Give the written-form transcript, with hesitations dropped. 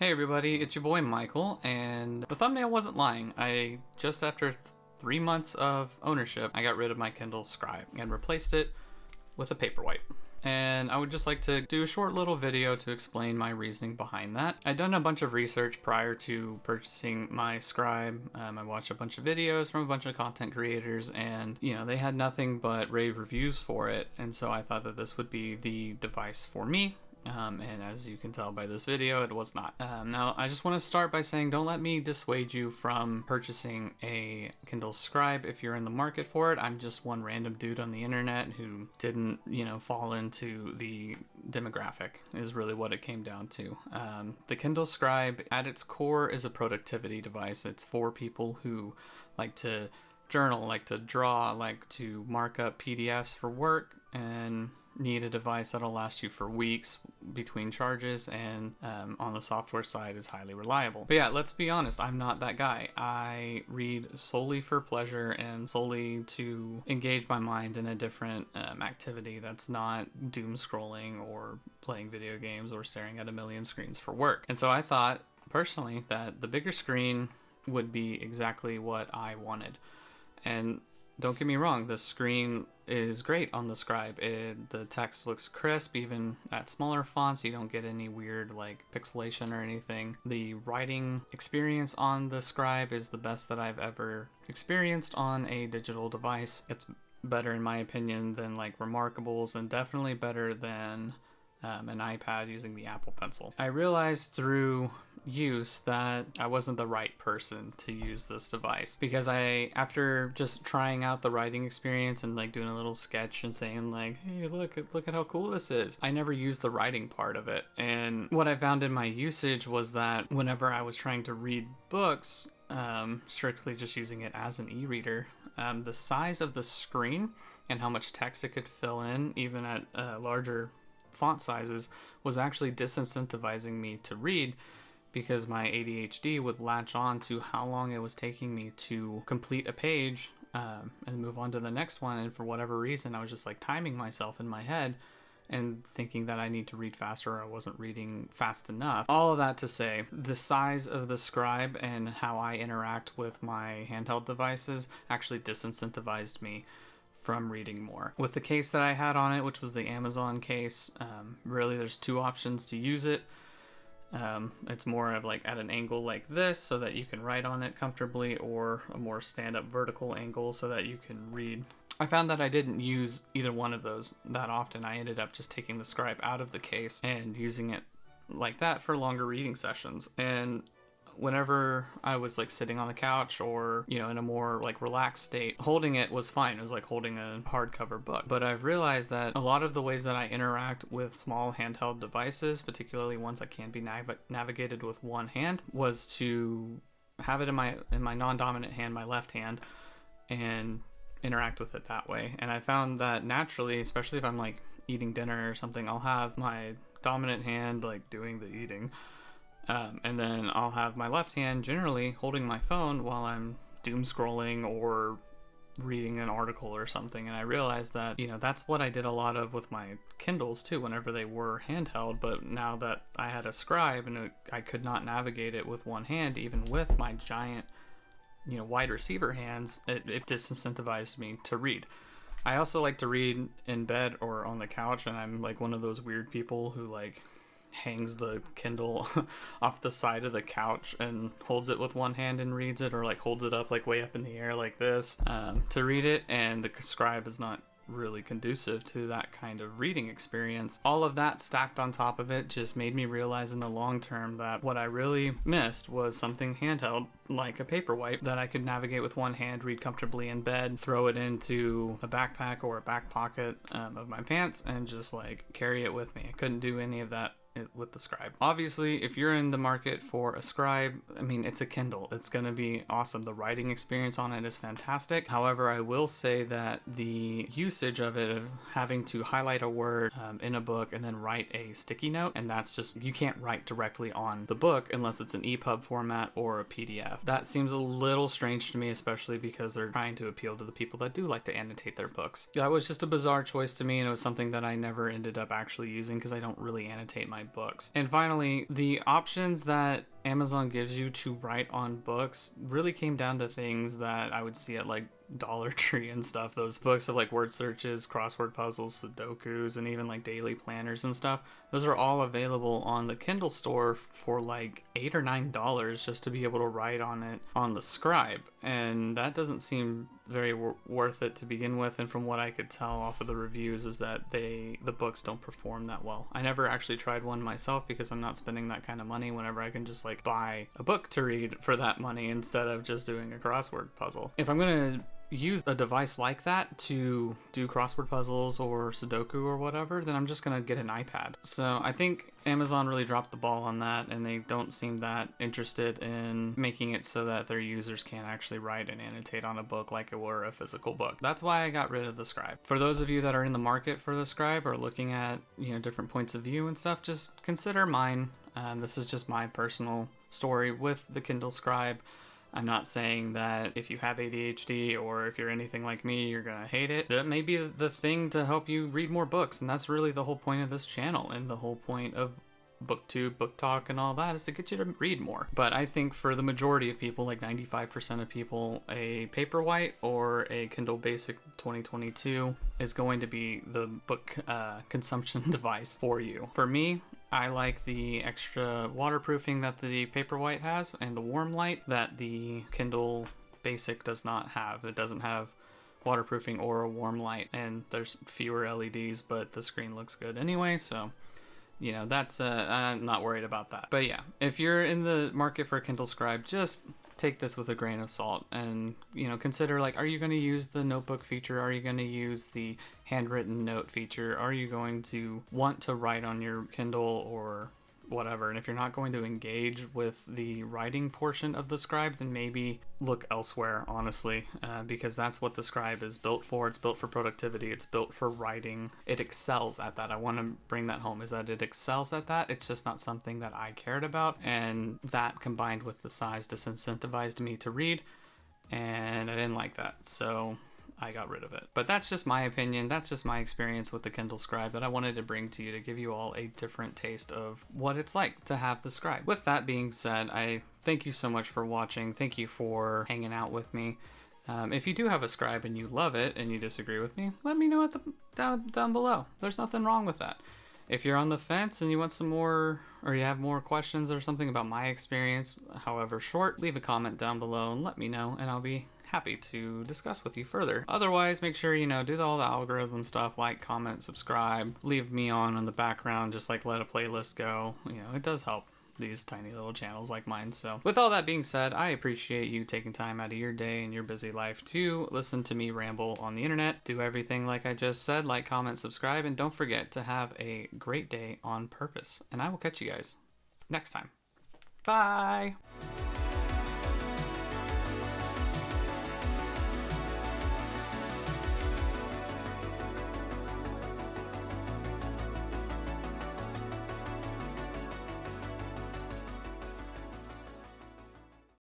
Hey everybody, it's your boy Michael, and the thumbnail wasn't lying. Just after 3 months of ownership, I got rid of my Kindle Scribe and replaced it with a Paperwhite. And I would just like to do a short little video to explain my reasoning behind that. I'd done a bunch of research prior to purchasing my Scribe. I watched a bunch of videos from a bunch of content creators, and they had nothing but rave reviews for it. And so I thought that this would be the device for me. And as you can tell by this video, it was not. Now, I just want to start by saying don't let me dissuade you from purchasing a Kindle Scribe if you're in the market for it. I'm just one random dude on the internet who didn't, fall into the demographic is really what it came down to. The Kindle Scribe at its core is a productivity device. It's for people who like to journal, like to draw, like to mark up PDFs for work, and need a device that'll last you for weeks between charges, and on the software side is highly reliable. But yeah, let's be honest, I'm not that guy. I read solely for pleasure and solely to engage my mind in a different activity that's not doom scrolling or playing video games or staring at a million screens for work. And so I thought personally that the bigger screen would be exactly what I wanted. And don't get me wrong, the screen is great on the Scribe. The text looks crisp, even at smaller fonts. You don't get any weird like pixelation or anything. The writing experience on the Scribe is the best that I've ever experienced on a digital device. It's better in my opinion than like Remarkables, and definitely better than an iPad using the Apple Pencil. I realized through use that I wasn't the right person to use this device, because after just trying out the writing experience and like doing a little sketch and saying like, hey, look at how cool this is, I never used the writing part of it. And what I found in my usage was that whenever I was trying to read books, strictly just using it as an e-reader, the size of the screen and how much text it could fill in, even at larger font sizes, was actually disincentivizing me to read, because my ADHD would latch on to how long it was taking me to complete a page and move on to the next one. And for whatever reason, I was just like timing myself in my head and thinking that I need to read faster, or I wasn't reading fast enough. All of that to say, the size of the Scribe and how I interact with my handheld devices actually disincentivized me from reading more. With the case that I had on it, which was the Amazon case, really there's two options to use it. It's more of like at an angle like this so that you can write on it comfortably, or a more stand-up vertical angle so that you can read. I found that I didn't use either one of those that often. I ended up just taking the Scribe out of the case and using it like that for longer reading sessions. And whenever I was like sitting on the couch or, in a more like relaxed state, holding it was fine. It was like holding a hardcover book. But I've realized that a lot of the ways that I interact with small handheld devices, particularly ones that can be navigated with one hand, was to have it in my non-dominant hand, my left hand, and interact with it that way. And I found that naturally, especially if I'm like eating dinner or something, I'll have my dominant hand like doing the eating. And then I'll have my left hand generally holding my phone while I'm doom scrolling or reading an article or something. And I realized that, that's what I did a lot of with my Kindles too, whenever they were handheld. But now that I had a Scribe and I could not navigate it with one hand, even with my giant, wide receiver hands, it disincentivized me to read. I also like to read in bed or on the couch, and I'm like one of those weird people who like hangs the Kindle off the side of the couch and holds it with one hand and reads it, or like holds it up like way up in the air like this to read it. And the Scribe is not really conducive to that kind of reading experience. All of that stacked on top of it just made me realize in the long term that what I really missed was something handheld like a Paperwhite that I could navigate with one hand, read comfortably in bed, throw it into a backpack or a back pocket of my pants, and just like carry it with me. I couldn't do any of that with the Scribe. Obviously, if you're in the market for a Scribe, it's a Kindle. It's going to be awesome. The writing experience on it is fantastic. However, I will say that the usage of it, of having to highlight a word in a book and then write a sticky note, and that's just, you can't write directly on the book unless it's an EPUB format or a PDF. That seems a little strange to me, especially because they're trying to appeal to the people that do like to annotate their books. That was just a bizarre choice to me, and it was something that I never ended up actually using because I don't really annotate my books. And finally, the options that Amazon gives you to write on books really came down to things that I would see at like Dollar Tree and stuff. Those books of like word searches, crossword puzzles, Sudokus, and even like daily planners and stuff. Those are all available on the Kindle store for like $8 or $9 just to be able to write on it on the Scribe. And that doesn't seem very worth it to begin with. And from what I could tell off of the reviews is that the books don't perform that well. I never actually tried one myself because I'm not spending that kind of money whenever I can just like buy a book to read for that money instead of just doing a crossword puzzle. If I'm gonna use a device like that to do crossword puzzles or Sudoku or whatever, then I'm just gonna get an iPad. So I think Amazon really dropped the ball on that, and they don't seem that interested in making it so that their users can't actually write and annotate on a book like it were a physical book. That's why I got rid of the Scribe. For those of you that are in the market for the Scribe or looking at, different points of view and stuff, just consider mine. This is just my personal story with the Kindle Scribe. I'm not saying that if you have ADHD or if you're anything like me, you're gonna hate it. That may be the thing to help you read more books, and that's really the whole point of this channel and the whole point of BookTube, Book Talk, and all that is to get you to read more. But I think for the majority of people, like 95% of people, a Paperwhite or a Kindle Basic 2022 is going to be the book consumption device for you. For me, I like the extra waterproofing that the Paperwhite has and the warm light that the Kindle Basic does not have. It doesn't have waterproofing or a warm light, and there's fewer LEDs, but the screen looks good anyway, so that's I'm not worried about that. But yeah, if you're in the market for a Kindle Scribe, just take this with a grain of salt and consider, like, are you going to use the notebook feature? Are you going to use the handwritten note feature? Are you going to want to write on your Kindle or whatever? And if you're not going to engage with the writing portion of the Scribe, then maybe look elsewhere, honestly, because that's what the Scribe is built for. It's built for productivity. It's built for writing. It excels at that. I want to bring that home, is that it excels at that. It's just not something that I cared about, and that combined with the size disincentivized me to read, and I didn't like that, so I got rid of it. But that's just my opinion. That's just my experience with the Kindle Scribe that I wanted to bring to you to give you all a different taste of what it's like to have the Scribe. With that being said, I thank you so much for watching. Thank you for hanging out with me. If you do have a Scribe and you love it and you disagree with me, let me know down below. There's nothing wrong with that. If you're on the fence and you want some more, or you have more questions or something about my experience, however short, leave a comment down below and let me know, and I'll be happy to discuss with you further. Otherwise, make sure, do all the algorithm stuff, like, comment, subscribe, leave me on the background, just like let a playlist go. It does help these tiny little channels like mine. So with all that being said, I appreciate you taking time out of your day and your busy life to listen to me ramble on the internet. Do everything like I just said, like, comment, subscribe, and don't forget to have a great day on purpose. And I will catch you guys next time. Bye!